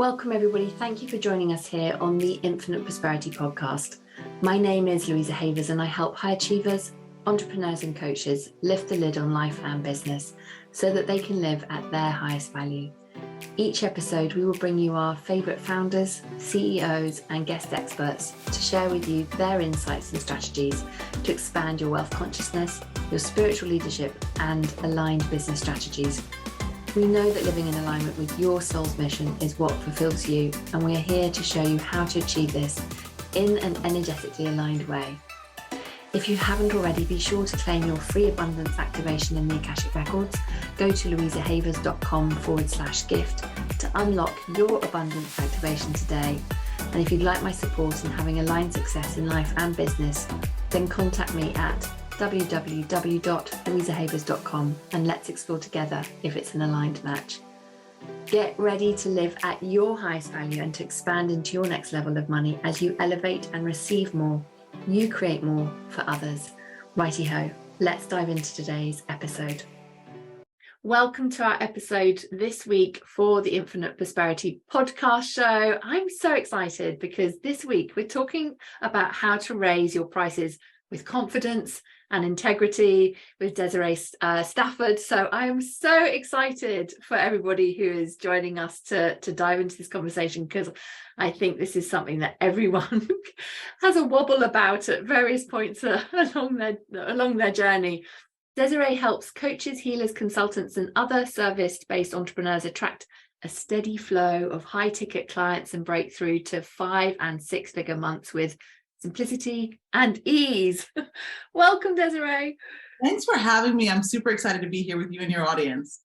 Welcome everybody. Thank you for joining us here on the Infinite Prosperity Podcast. My name is Louisa and I help high achievers, entrepreneurs and coaches lift the lid on life and business so that they can live at their highest value. Each episode we will bring you our favourite founders, CEOs and guest experts to share with you their insights and strategies to expand your wealth consciousness, your spiritual leadership and aligned business strategies. We know that living in alignment with your soul's mission is what fulfills you, and we are here to show you how to achieve this in an energetically aligned way. If you haven't already, be sure to claim your free abundance activation in the Akashic Records. Go to louisahavers.com/gift to unlock your abundance activation today. And if you'd like my support in having aligned success in life and business, then contact me at www.louisahavers.com and let's explore together if it's an aligned match. Get ready to live at your highest value and to expand into your next level of money as you elevate and receive more. You create more for others. Righty ho, let's dive into today's episode. Welcome to our episode this week for the Infinite Prosperity Podcast Show. I'm so excited because this week we're talking about how to raise your prices with confidence and integrity with Desiree Stafford. So I am so excited for everybody who is joining us to dive into this conversation, because I think this is something that everyone has a wobble about at various points along their journey. Desiree helps coaches, healers, consultants, and other service-based entrepreneurs attract a steady flow of high-ticket clients and breakthrough to 5- and 6-figure months with simplicity and ease. Welcome, Desiree. Thanks for having me. I'm super excited to be here with you and your audience.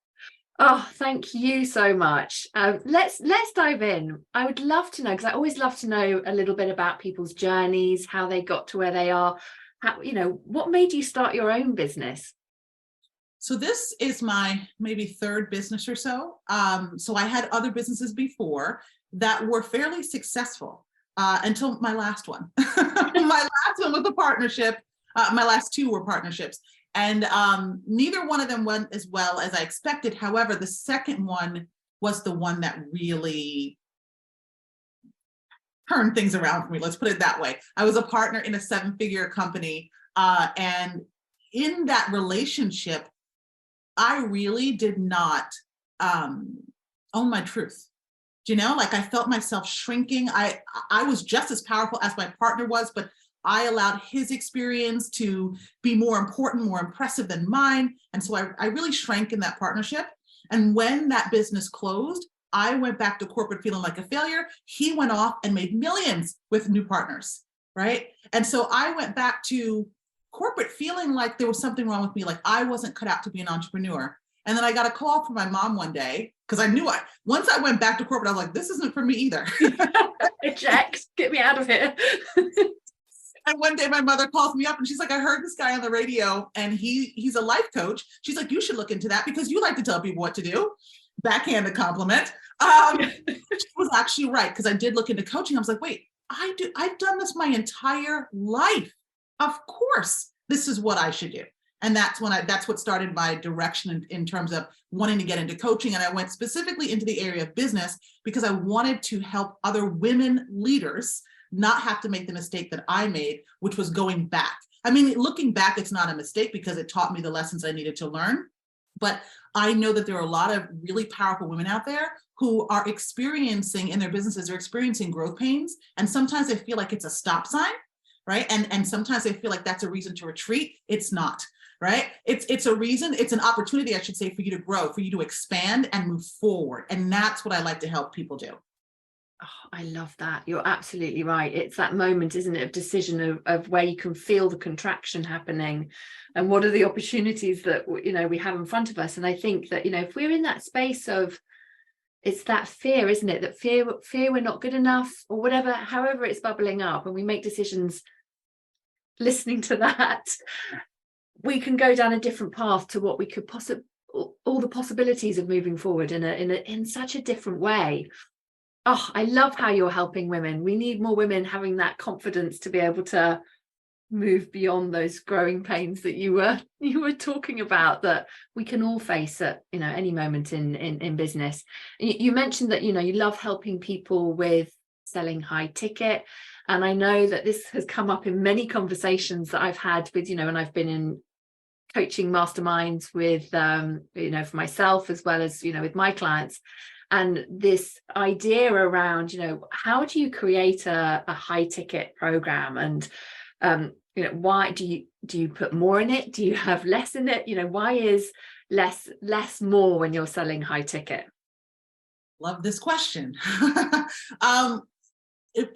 Oh, thank you so much. Let's dive in. I would love to know, because I always love to know a little bit about people's journeys, how they got to where they are. What made you start your own business? So this is my maybe third business or so. So I had other businesses before that were fairly successful. Until my last one. My last one was a partnership. My last two were partnerships. And neither one of them went as well as I expected. However, the second one was the one that really turned things around for me. Let's put it that way. I was a partner in a 7-figure company. And in that relationship, I really did not own my truth. I felt myself shrinking. I was just as powerful as my partner was, but I allowed his experience to be more important, more impressive than mine. And so I really shrank in that partnership. And when that business closed, I went back to corporate feeling like a failure. He went off and made millions with new partners, right? And so I went back to corporate feeling like there was something wrong with me, like I wasn't cut out to be an entrepreneur. And then I got a call from my mom one day, because I knew once I went back to corporate, I was like, this isn't for me either. Eject, get me out of here. And one day my mother calls me up and she's like, I heard this guy on the radio and he's a life coach. She's like, you should look into that because you like to tell people what to do. Backhanded compliment. She was actually right, because I did look into coaching. I was like, wait, I've done this my entire life. Of course, this is what I should do. And that's what started my direction in terms of wanting to get into coaching. And I went specifically into the area of business because I wanted to help other women leaders not have to make the mistake that I made, which was going back. I mean, looking back, it's not a mistake because it taught me the lessons I needed to learn. But I know that there are a lot of really powerful women out there who are experiencing in their businesses, are experiencing growth pains. And sometimes they feel like it's a stop sign, right? And sometimes they feel like that's a reason to retreat. It's not. Right? It's a reason, it's an opportunity, I should say, for you to grow, for you to expand and move forward. And that's what I like to help people do. Oh, I love that. You're absolutely right. It's that moment, isn't it, of decision of where you can feel the contraction happening and what are the opportunities that, we have in front of us. And I think that, if we're in that space of, it's that fear, isn't it? That fear we're not good enough or whatever, however it's bubbling up, and we make decisions listening to that, we can go down a different path to what we could all the possibilities of moving forward in such a different way. Oh, I love how you're helping women. We need more women having that confidence to be able to move beyond those growing pains that you were talking about, that we can all face at any moment in business. You mentioned that you love helping people with selling high ticket, and I know that this has come up in many conversations that I've had with and I've been in coaching masterminds with for myself as well as with my clients. And this idea around how do you create a high ticket program, and why do you put more in it? Do you have less in it? Why is less more when you're selling high ticket? Love this question.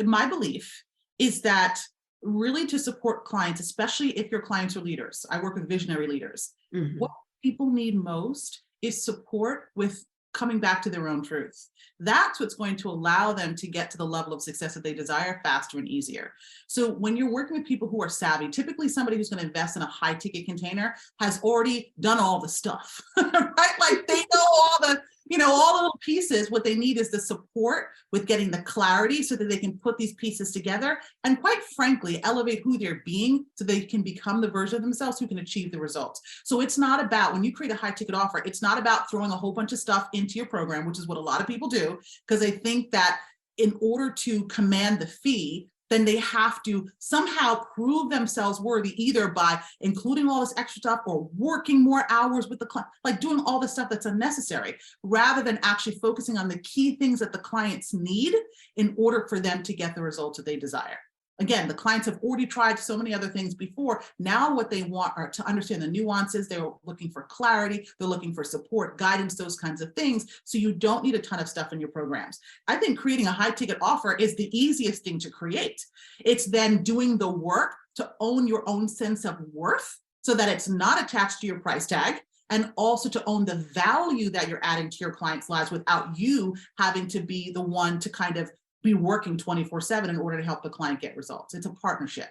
My belief is that really to support clients, especially if your clients are leaders, I work with visionary leaders. Mm-hmm. What people need most is support with coming back to their own truth. That's what's going to allow them to get to the level of success that they desire faster and easier. So when you're working with people who are savvy, typically somebody who's going to invest in a high ticket container has already done all the stuff, right? Like they know all the little pieces. What they need is the support with getting the clarity so that they can put these pieces together and, quite frankly, elevate who they're being so they can become the version of themselves who can achieve the results. So it's not about, when you create a high ticket offer, it's not about throwing a whole bunch of stuff into your program, which is what a lot of people do, because they think that in order to command the fee, then they have to somehow prove themselves worthy, either by including all this extra stuff or working more hours with the client, like doing all the stuff that's unnecessary, rather than actually focusing on the key things that the clients need in order for them to get the results that they desire. Again, the clients have already tried so many other things before. Now what they want are to understand the nuances. They're looking for clarity. They're looking for support, guidance, those kinds of things. So you don't need a ton of stuff in your programs. I think creating a high ticket offer is the easiest thing to create. It's then doing the work to own your own sense of worth so that it's not attached to your price tag, and also to own the value that you're adding to your clients' lives without you having to be the one to kind of be working 24/7 in order to help the client get results. It's a partnership.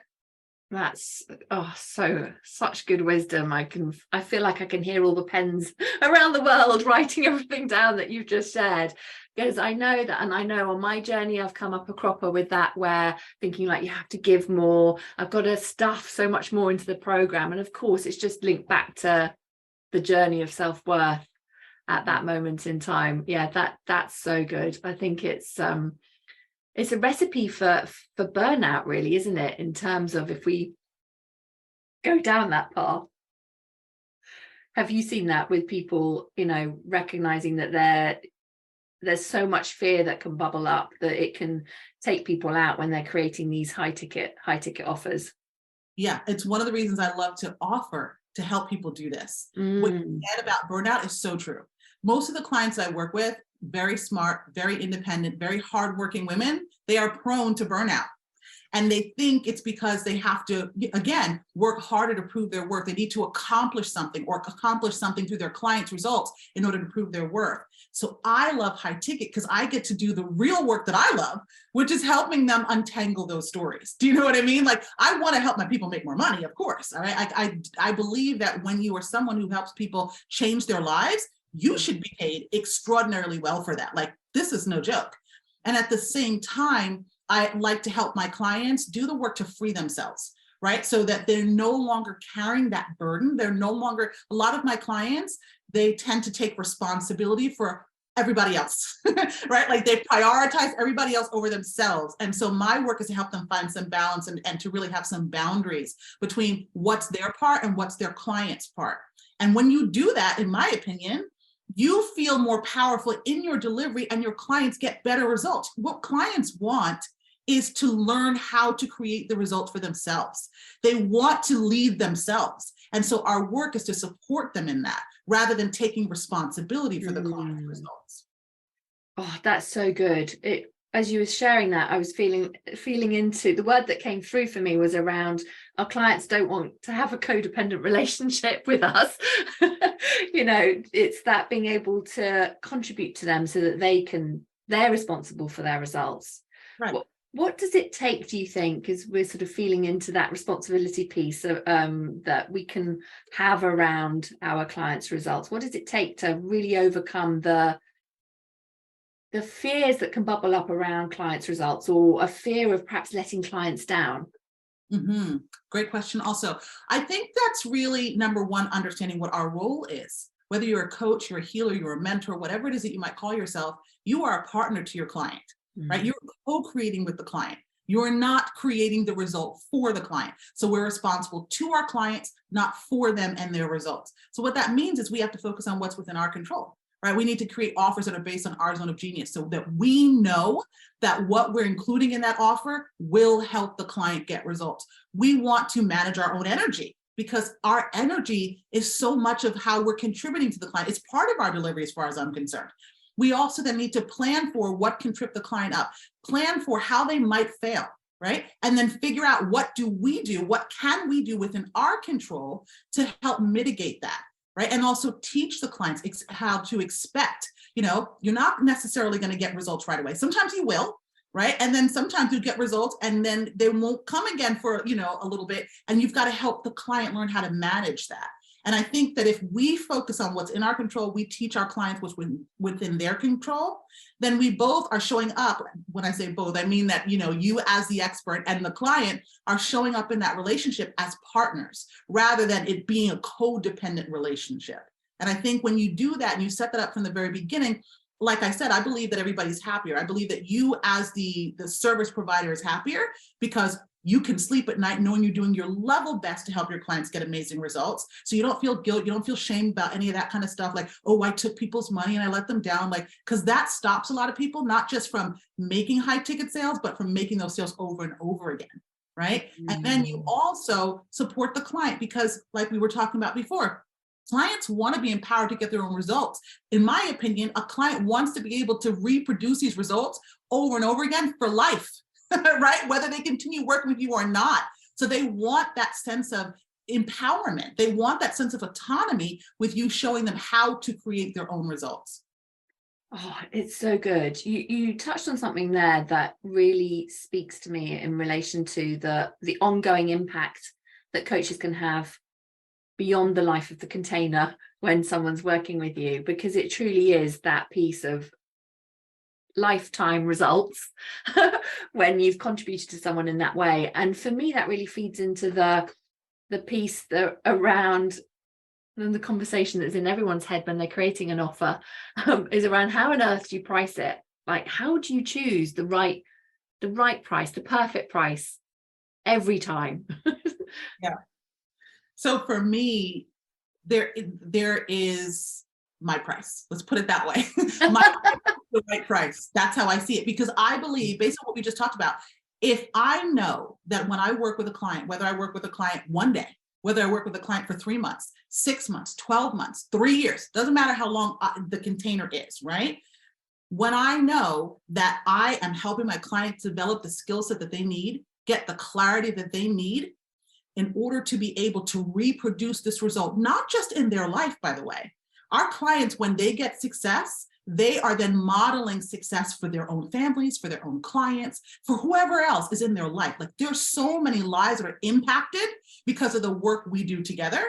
That's such good wisdom. I feel like I can hear all the pens around the world writing everything down that you've just shared, because I know that, and I know on my journey I've come up a cropper with that, where thinking like you have to give more, I've got to stuff so much more into the program, and of course it's just linked back to the journey of self-worth at that moment in time. That's so good. I think it's a recipe for burnout, really, isn't it? In terms of if we go down that path. Have you seen that with people, recognizing that there's so much fear that can bubble up that it can take people out when they're creating these high ticket offers? Yeah, it's one of the reasons I love to offer to help people do this. What you said about burnout is so true. Most of the clients I work with, very smart, very independent, very hardworking women, they are prone to burnout. And they think it's because they have to, again, work harder to prove their worth. They need to accomplish something through their clients' results in order to prove their worth. So I love high ticket because I get to do the real work that I love, which is helping them untangle those stories. Do you know what I mean? Like, I want to help my people make more money, of course. All right. I believe that when you are someone who helps people change their lives, you should be paid extraordinarily well for that. Like, this is no joke. And at the same time, I like to help my clients do the work to free themselves, right? So that they're no longer carrying that burden. They're no longer, a lot of my clients, they tend to take responsibility for everybody else, right? Like they prioritize everybody else over themselves. And so my work is to help them find some balance and to really have some boundaries between what's their part and what's their client's part. And when you do that, in my opinion, you feel more powerful in your delivery and your clients get better results. What clients want is to learn how to create the results for themselves. They want to lead themselves. And so our work is to support them in that rather than taking responsibility for the client's results. Oh, that's so good. As you were sharing that, I was feeling into the word that came through for me was around our clients don't want to have a codependent relationship with us. It's that being able to contribute to them so that they're responsible for their results. Right. What does it take, do you think, as we're sort of feeling into that responsibility piece that we can have around our clients' results? What does it take to really overcome the fears that can bubble up around clients' results, or a fear of perhaps letting clients down? Mm-hmm. Great question. Also, I think that's really number one, understanding what our role is. Whether you're a coach, you're a healer, you're a mentor, whatever it is that you might call yourself, you are a partner to your client, right? You're co-creating with the client. You're not creating the result for the client. So we're responsible to our clients, not for them and their results. So what that means is we have to focus on what's within our control, right? We need to create offers that are based on our zone of genius so that we know that what we're including in that offer will help the client get results. We want to manage our own energy because our energy is so much of how we're contributing to the client. It's part of our delivery as far as I'm concerned. We also then need to plan for what can trip the client up, plan for how they might fail, right? And then figure out what can we do within our control to help mitigate that, right? And also teach the clients how to expect, you're not necessarily going to get results right away. Sometimes you will, right? And then sometimes you get results and then they won't come again for, a little bit. And you've got to help the client learn how to manage that. And I think that if we focus on what's in our control, we teach our clients what's within their control, then we both are showing up. When I say both, I mean that, you as the expert and the client are showing up in that relationship as partners rather than it being a codependent relationship. And I think when you do that and you set that up from the very beginning, like I said, I believe that everybody's happier. I believe that you as the service provider is happier because you can sleep at night knowing you're doing your level best to help your clients get amazing results. So you don't feel guilt, you don't feel shame about any of that kind of stuff like, oh, I took people's money and I let them down, because that stops a lot of people, not just from making high ticket sales, but from making those sales over and over again, right? And then you also support the client because like we were talking about before, clients want to be empowered to get their own results. In my opinion, a client wants to be able to reproduce these results over and over again for life. Right? Whether they continue working with you or not. So they want that sense of empowerment. They want that sense of autonomy with you showing them how to create their own results. Oh, it's so good. You touched on something there that really speaks to me in relation to the ongoing impact that coaches can have beyond the life of the container when someone's working with you, because it truly is that piece of lifetime results when you've contributed to someone in that way. And for me, that really feeds into the piece around the conversation that's in everyone's head when they're creating an offer, is around how on earth do you price it? Like, how do you choose the right price, the perfect price every time? Yeah. So for me, there is my price. Let's put it that way. The right price. That's how I see it. Because I believe, based on what we just talked about, if I know that when I work with a client, whether I work with a client one day, whether I work with a client for 3 months, 6 months, 12 months, 3 years, doesn't matter how long the container is, right? When I know that I am helping my client develop the skill set that they need, get the clarity that they need in order to be able to reproduce this result, not just in their life, by the way. Our clients, when they get success, they are then modeling success for their own families, for their own clients, for whoever else is in their life. Like, there's so many lives that are impacted because of the work we do together.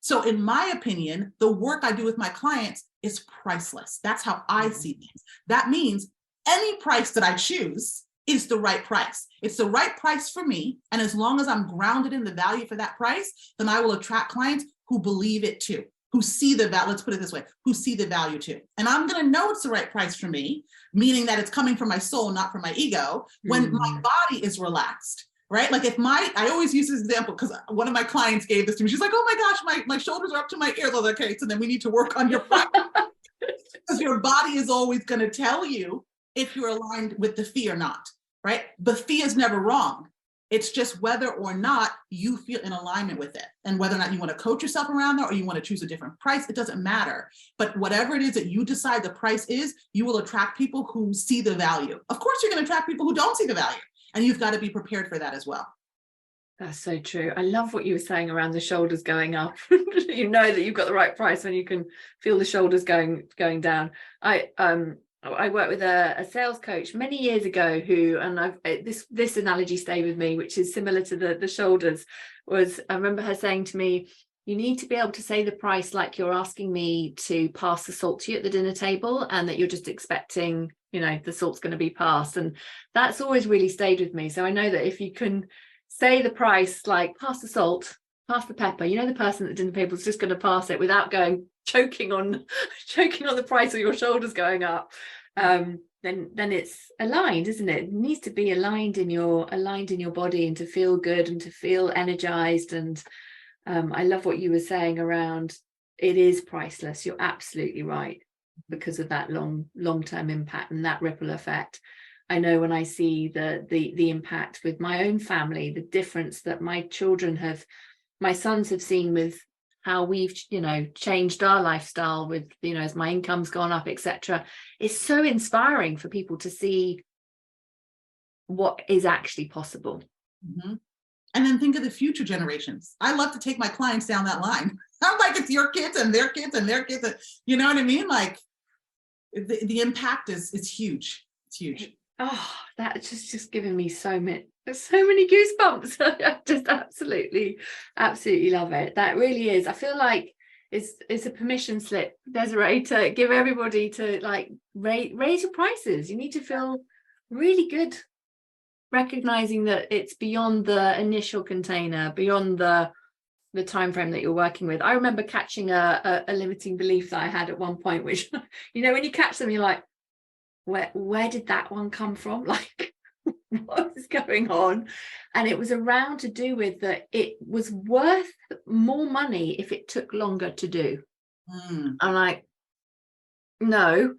So in my opinion, the work I do with my clients is priceless. That's how I see things. That means any price that I choose is the right price. It's the right price for me. And as long as I'm grounded in the value for that price, then I will attract clients who believe it too, who see the value, let's put it this way, who see the value too. And I'm going to know it's the right price for me, meaning that it's coming from my soul, not from my ego, when my body is relaxed, right? Like I always use this example because one of my clients gave this to me. She's like, oh my gosh, my shoulders are up to my ears. I was like, okay, so then we need to work on your body. Because your body is always going to tell you if you're aligned with the fee or not, right? The fee is never wrong. It's just whether or not you feel in alignment with it, and whether or not you want to coach yourself around that or you want to choose a different price. It doesn't matter. But whatever it is that you decide the price is, you will attract people who see the value. Of course, you're going to attract people who don't see the value, and you've got to be prepared for that as well. That's so true. I love what you were saying around the shoulders going up. You know that you've got the right price when you can feel the shoulders going down. I worked with a sales coach many years ago this analogy stayed with me, which is similar to the shoulders. I remember her saying to me, you need to be able to say the price like you're asking me to pass the salt to you at the dinner table, and that you're just expecting, the salt's going to be passed. And that's always really stayed with me. So I know that if you can say the price, like pass the salt, pass the pepper, you know, the person at the dinner table is just going to pass it without going choking on the price, or your shoulders going up, then it's aligned, isn't it? It needs to be aligned in your body, and to feel good and to feel energized. And I love what you were saying around it is priceless. You're absolutely right, because of that long-term impact and that ripple effect. I know when I see the impact with my own family, the difference that my sons have seen with how we've, you know, changed our lifestyle with, you know, as my income's gone up, etc. It's so inspiring for people to see what is actually possible. Mm-hmm. And then think of the future generations. I love to take my clients down that line. I'm like, it's your kids and their kids and their kids. You know what I mean? Like the impact is huge. It's huge. Oh, that's just giving me so many goosebumps. I just absolutely love it. That really is. I feel like it's a permission slip, Desiree, to give everybody to like raise your prices. You need to feel really good, recognizing that it's beyond the initial container, beyond the time frame that you're working with. I remember catching a limiting belief that I had at one point, which, you know, when you catch them, you're like, where did that one come from? Like, what is going on? And it was around to do with that it was worth more money if it took longer to do. I'm like, no,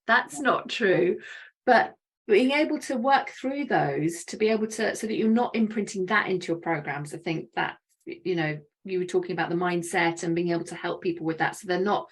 that's not true. But being able to work through those, to be able to, so that you're not imprinting that into your programs. I think that, you know, you were talking about the mindset and being able to help people with that, so they're not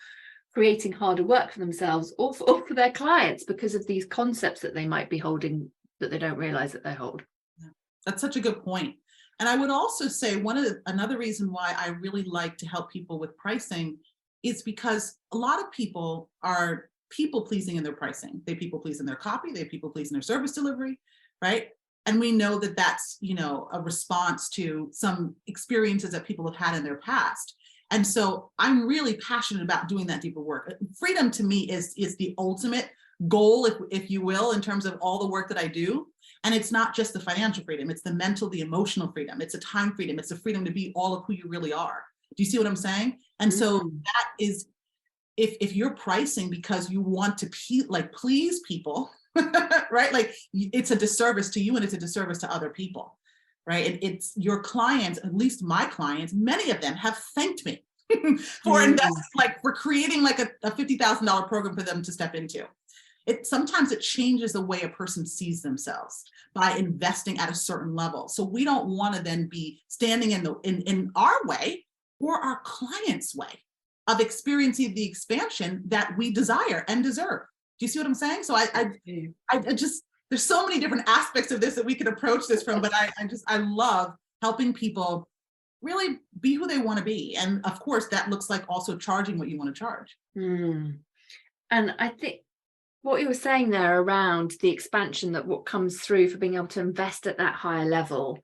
creating harder work for themselves or for their clients because of these concepts that they might be holding that they don't realize that they hold. Yeah, that's such a good point. And I would also say another reason why I really like to help people with pricing is because a lot of people are people pleasing in their pricing. They people please in their copy, they people please in their service delivery, right? And we know that that's, you know, a response to some experiences that people have had in their past. And so I'm really passionate about doing that deeper work. Freedom to me is the ultimate goal, if you will, in terms of all the work that I do. And it's not just the financial freedom, it's the mental, the emotional freedom, it's a time freedom, it's the freedom to be all of who you really are. Do you see what I'm saying? And so that is, if you're pricing because you want to please people, right? Like it's a disservice to you and it's a disservice to other people. Right. And it's your clients, at least my clients, many of them have thanked me for investing, like for creating like a $50,000 program for them to step into. Sometimes it changes the way a person sees themselves by investing at a certain level. So we don't want to then be standing in our way or our clients' way of experiencing the expansion that we desire and deserve. Do you see what I'm saying? So I just, there's so many different aspects of this that we can approach this from, but I love helping people really be who they want to be. And of course, that looks like also charging what you want to charge. And I think what you were saying there around the expansion, that what comes through for being able to invest at that higher level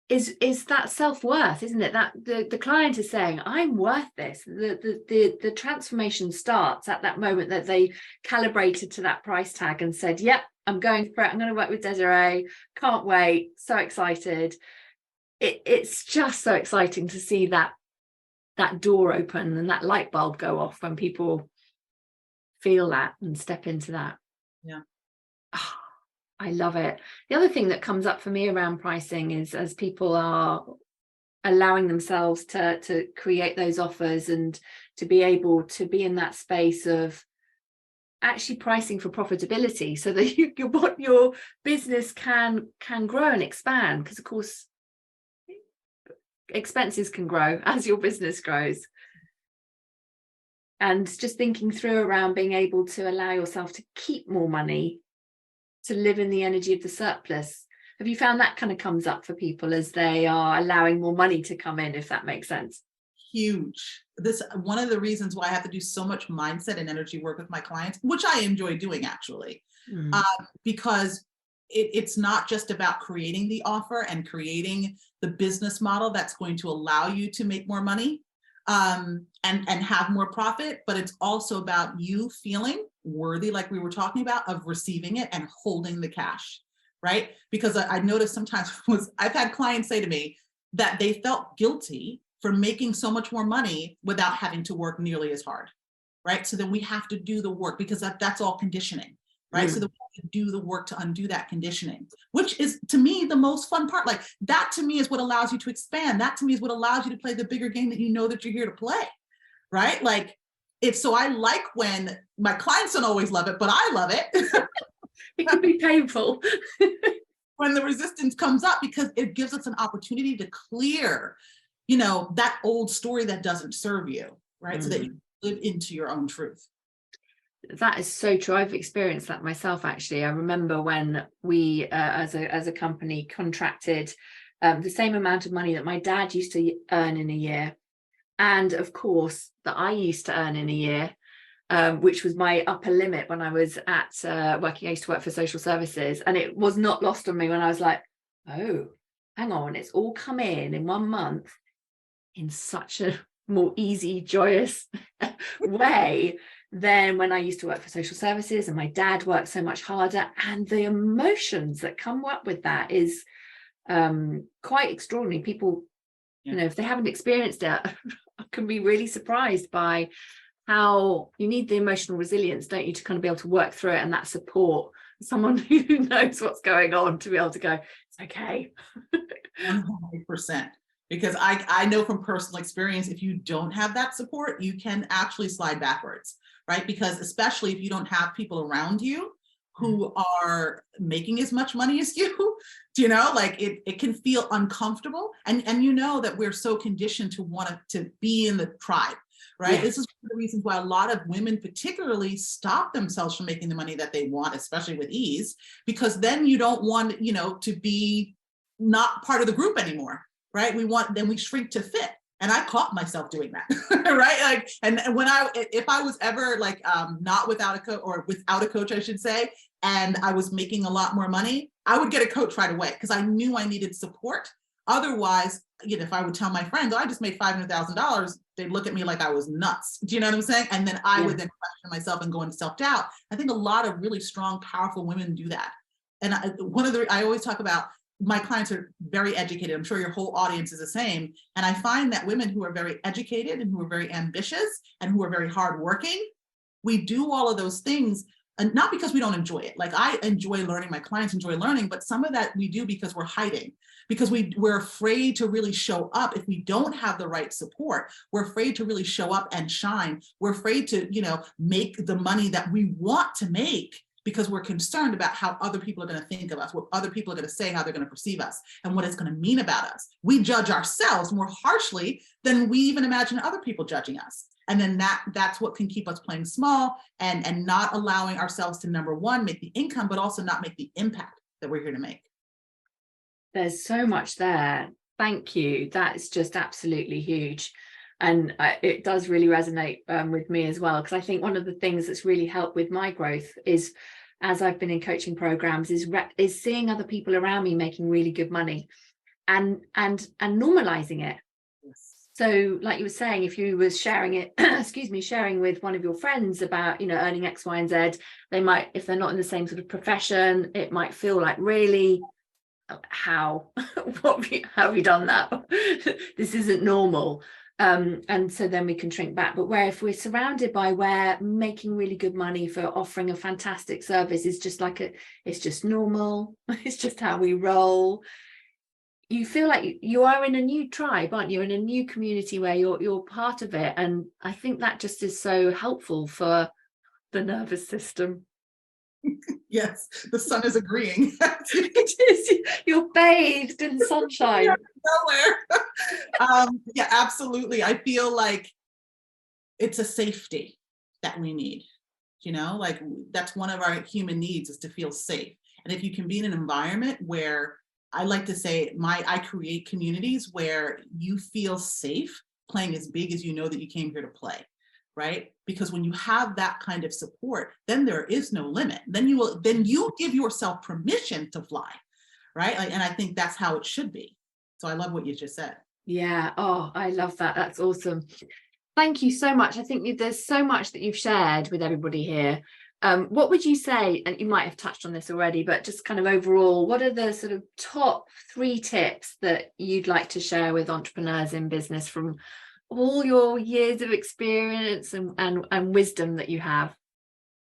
is that self-worth, isn't it? That the client is saying, I'm worth this. The transformation starts at that moment that they calibrated to that price tag and said, yep, I'm going for it. I'm going to work with Desiree. Can't wait. So excited. It's just so exciting to see that door open and that light bulb go off when people feel that and step into that. Yeah. Oh, I love it. The other thing that comes up for me around pricing is as people are allowing themselves to create those offers and to be able to be in that space of actually pricing for profitability, so that your business can grow and expand, because of course expenses can grow as your business grows. And just thinking through around being able to allow yourself to keep more money, to live in the energy of the surplus. Have you found that kind of comes up for people as they are allowing more money to come in, if that makes sense? Huge. This one of the reasons why I have to do so much mindset and energy work with my clients, which I enjoy doing actually, because it's not just about creating the offer and creating the business model that's going to allow you to make more money and have more profit, but it's also about you feeling worthy, like we were talking about, of receiving it and holding the cash, right? Because I noticed sometimes I've had clients say to me that they felt guilty for making so much more money without having to work nearly as hard, right? So then we have to do the work, because that's all conditioning, right? So then we have to do the work to undo that conditioning, which is, to me, the most fun part. Like, that to me is what allows you to expand. That to me is what allows you to play the bigger game that you know that you're here to play, right? Like, so I like when my clients don't always love it, but I love it. It can be painful. When the resistance comes up, because it gives us an opportunity to clear, that old story that doesn't serve you, right? So that you live into your own truth. That is so true. I've experienced that myself, actually. I remember when we, as a company, contracted the same amount of money that my dad used to earn in a year, and of course that I used to earn in a year, which was my upper limit when I was at working. I used to work for social services, and it was not lost on me when I was like, oh, hang on, it's all come in 1 month in such a more easy, joyous way than when I used to work for social services and my dad worked so much harder. And the emotions that come up with that is quite extraordinary. People, if they haven't experienced it, can be really surprised by how you need the emotional resilience, don't you, to kind of be able to work through it, and that support, someone who knows what's going on, to be able to go, it's okay. 100%. Because I know from personal experience, if you don't have that support, you can actually slide backwards, right? Because especially if you don't have people around you who are making as much money as you, like it can feel uncomfortable. And that we're so conditioned to want to be in the tribe, right? Yes. This is one of the reasons why a lot of women particularly stop themselves from making the money that they want, especially with ease, because then you don't want, to be not part of the group anymore. Right? Then we shrink to fit. And I caught myself doing that, right? Like, and when if I was ever like not without a coach, or without a coach, I should say, and I was making a lot more money, I would get a coach right away, because I knew I needed support. Otherwise, if I would tell my friends, oh, I just made $500,000, they'd look at me like I was nuts. Do you know what I'm saying? And then I would then question myself and go into self-doubt. I think a lot of really strong, powerful women do that. And I always talk about, my clients are very educated. I'm sure your whole audience is the same. And I find that women who are very educated and who are very ambitious and who are very hardworking, we do all of those things, and not because we don't enjoy it. Like, I enjoy learning, my clients enjoy learning, but some of that we do because we're hiding, because we're afraid to really show up. If we don't have the right support, we're afraid to really show up and shine. We're afraid to, make the money that we want to make, because we're concerned about how other people are going to think of us, what other people are going to say, how they're going to perceive us, and what it's going to mean about us. We judge ourselves more harshly than we even imagine other people judging us. And then that's what can keep us playing small and not allowing ourselves to, number one, make the income, but also not make the impact that we're here to make. There's so much there. Thank you. That's just absolutely huge. And it does really resonate with me as well, because I think one of the things that's really helped with my growth is, as I've been in coaching programs, is seeing other people around me making really good money and normalizing it. Yes. So like you were saying, if you were sharing it, sharing with one of your friends about, earning X, Y, and Z, they might, if they're not in the same sort of profession, it might feel like, really, how have you done that? This isn't normal. And so then we can shrink back. But where if we're surrounded by where making really good money for offering a fantastic service is just like it's just normal, it's just how we roll, you feel like you are in a new tribe, aren't you? In a new community where you're part of it. And I think that just is so helpful for the nervous system. Yes, the sun is agreeing. You're bathed in sunshine. Nowhere. Yeah, absolutely. I feel like it's a safety that we need. Like, that's one of our human needs, is to feel safe. And if you can be in an environment where, I like to say, I create communities where you feel safe playing as big as you know that you came here to play. Right? Because when you have that kind of support, then there is no limit. Then you give yourself permission to fly. Right? And I think that's how it should be. So I love what you just said. Yeah. Oh, I love that. That's awesome. Thank you so much. I think there's so much that you've shared with everybody here. What would you say, and you might have touched on this already, but just kind of overall, what are the sort of top 3 tips that you'd like to share with entrepreneurs in business from all your years of experience and wisdom that you have?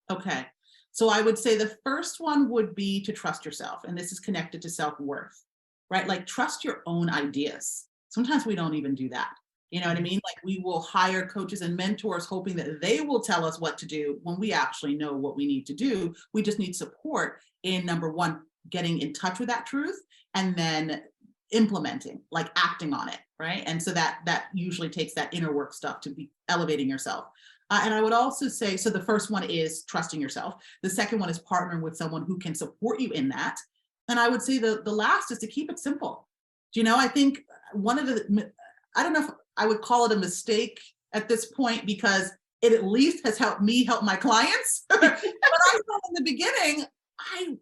Okay. So I would say the first one would be to trust yourself. And this is connected to self-worth, right? Like trust your own ideas. Sometimes we don't even do that. You know what I mean? Like we will hire coaches and mentors hoping that they will tell us what to do when we actually know what we need to do. We just need support in, number one, getting in touch with that truth, and then implementing, like acting on it, right? And so that usually takes that inner work stuff to be elevating yourself. And I would also say, so the first one is trusting yourself. The second one is partnering with someone who can support you in that. And I would say the last is to keep it simple. You know, I think one of the, I don't know if I would call it a mistake at this point, because it at least has helped me help my clients. But I thought in the beginning,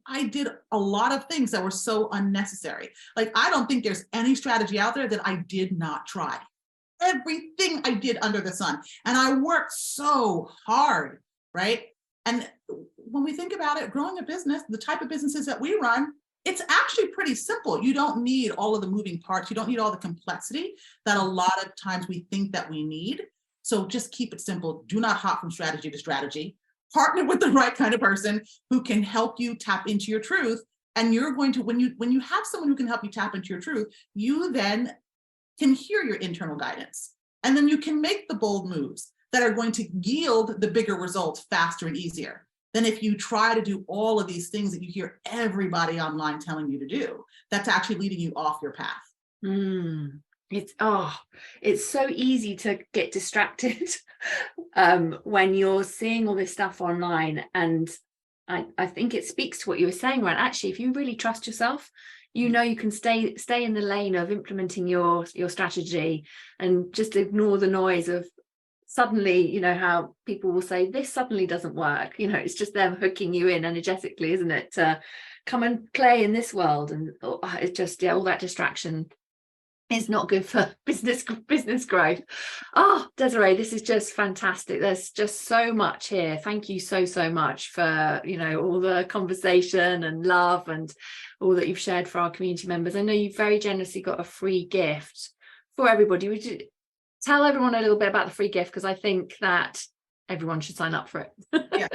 I did a lot of things that were so unnecessary. Like, I don't think there's any strategy out there that I did not try. Everything I did under the sun. And I worked so hard, right? And when we think about it, growing a business, the type of businesses that we run, it's actually pretty simple. You don't need all of the moving parts. You don't need all the complexity that a lot of times we think that we need. So just keep it simple. Do not hop from strategy to strategy. Partner with the right kind of person who can help you tap into your truth. And you're going to, when you have someone who can help you tap into your truth, you then can hear your internal guidance. And then you can make the bold moves that are going to yield the bigger results faster and easier than if you try to do all of these things that you hear everybody online telling you to do. That's actually leading you off your path. It's so easy to get distracted when you're seeing all this stuff online. And I think it speaks to what you were saying, right? Actually, if you really trust yourself, you know, you can stay in the lane of implementing your strategy and just ignore the noise of suddenly, you know, how people will say this suddenly doesn't work. You know, it's just them hooking you in energetically, isn't it? To come and play in this world. And it's just, all that distraction is not good for business growth. Oh, Desiree, this is just fantastic. There's just so much here. Thank you so much for, you know, all the conversation and love and all that you've shared for our community members. I know you've very generously got a free gift for everybody. Would you tell everyone a little bit about the free gift? Because I think that everyone should sign up for it. Yeah.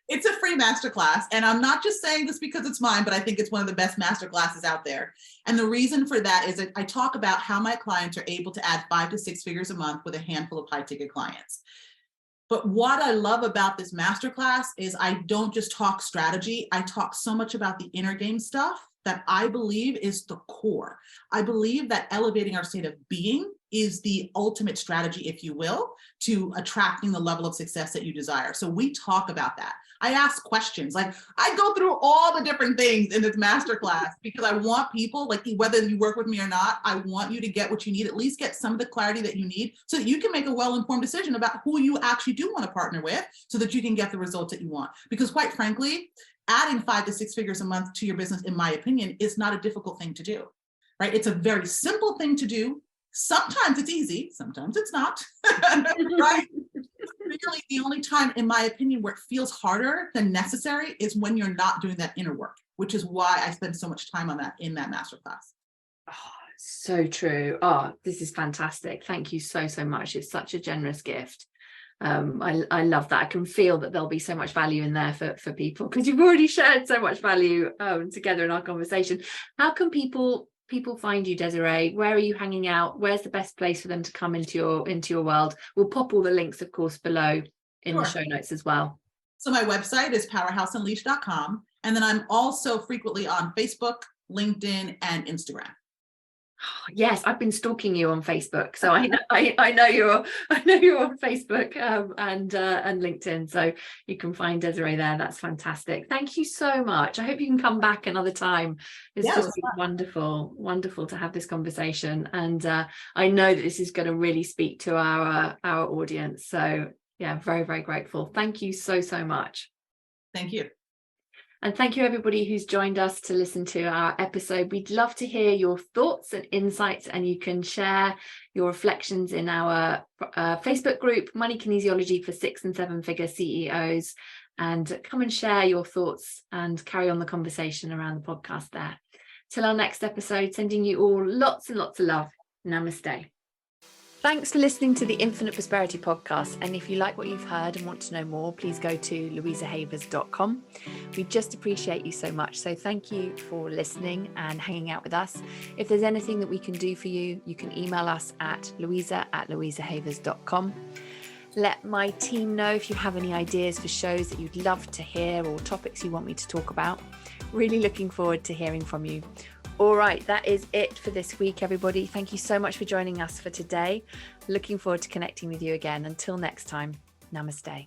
It's a free masterclass. And I'm not just saying this because it's mine, but I think it's one of the best masterclasses out there. And the reason for that is that I talk about how my clients are able to add 5 to 6 figures a month with a handful of high ticket clients. But what I love about this masterclass is I don't just talk strategy. I talk so much about the inner game stuff that I believe is the core. I believe that elevating our state of being is the ultimate strategy, if you will, to attracting the level of success that you desire. So we talk about that. I ask questions. Like, I go through all the different things in this masterclass because I want people, like, whether you work with me or not, I want you to get what you need, at least get some of the clarity that you need so that you can make a well-informed decision about who you actually do want to partner with so that you can get the results that you want. Because quite frankly, adding 5 to 6 figures a month to your business, in my opinion, is not a difficult thing to do, right? It's a very simple thing to do. Sometimes it's easy, sometimes it's not, right? Really, the only time, in my opinion, where it feels harder than necessary is when you're not doing that inner work, which is why I spend so much time on that in that masterclass. Oh, so true. Oh, this is fantastic. Thank you so much. It's such a generous gift. I love that. I can feel that there'll be so much value in there for people, because you've already shared so much value together in our conversation. How can people find you, Desiree? Where are you hanging out? Where's the best place for them to come into your world? We'll pop all the links, of course, below in the show notes as well. So my website is powerhouseunleashed.com, and then I'm also frequently on Facebook, LinkedIn, and Instagram. Yes, I've been stalking you on Facebook, so I know you're on Facebook and LinkedIn, so you can find Desiree there. That's fantastic. Thank you so much. I hope you can come back another time. It's just been wonderful to have this conversation, and I know that this is going to really speak to our audience. So yeah, very grateful. Thank you so much. Thank you. And thank you everybody who's joined us to listen to our episode. We'd love to hear your thoughts and insights, and you can share your reflections in our Facebook group, Money Kinesiology for 6 and 7 figure CEOs, and come and share your thoughts and carry on the conversation around the podcast there. Till our next episode, sending you all lots and lots of love. Namaste. Thanks for listening to the Infinite Prosperity Podcast. And if you like what you've heard and want to know more, please go to louisahavers.com. We just appreciate you so much. So thank you for listening and hanging out with us. If there's anything that we can do for you, you can email us at louisa@louisahavers.com. Let my team know if you have any ideas for shows that you'd love to hear or topics you want me to talk about. Really looking forward to hearing from you. All right, that is it for this week, everybody. Thank you so much for joining us for today. Looking forward to connecting with you again. Until next time, namaste.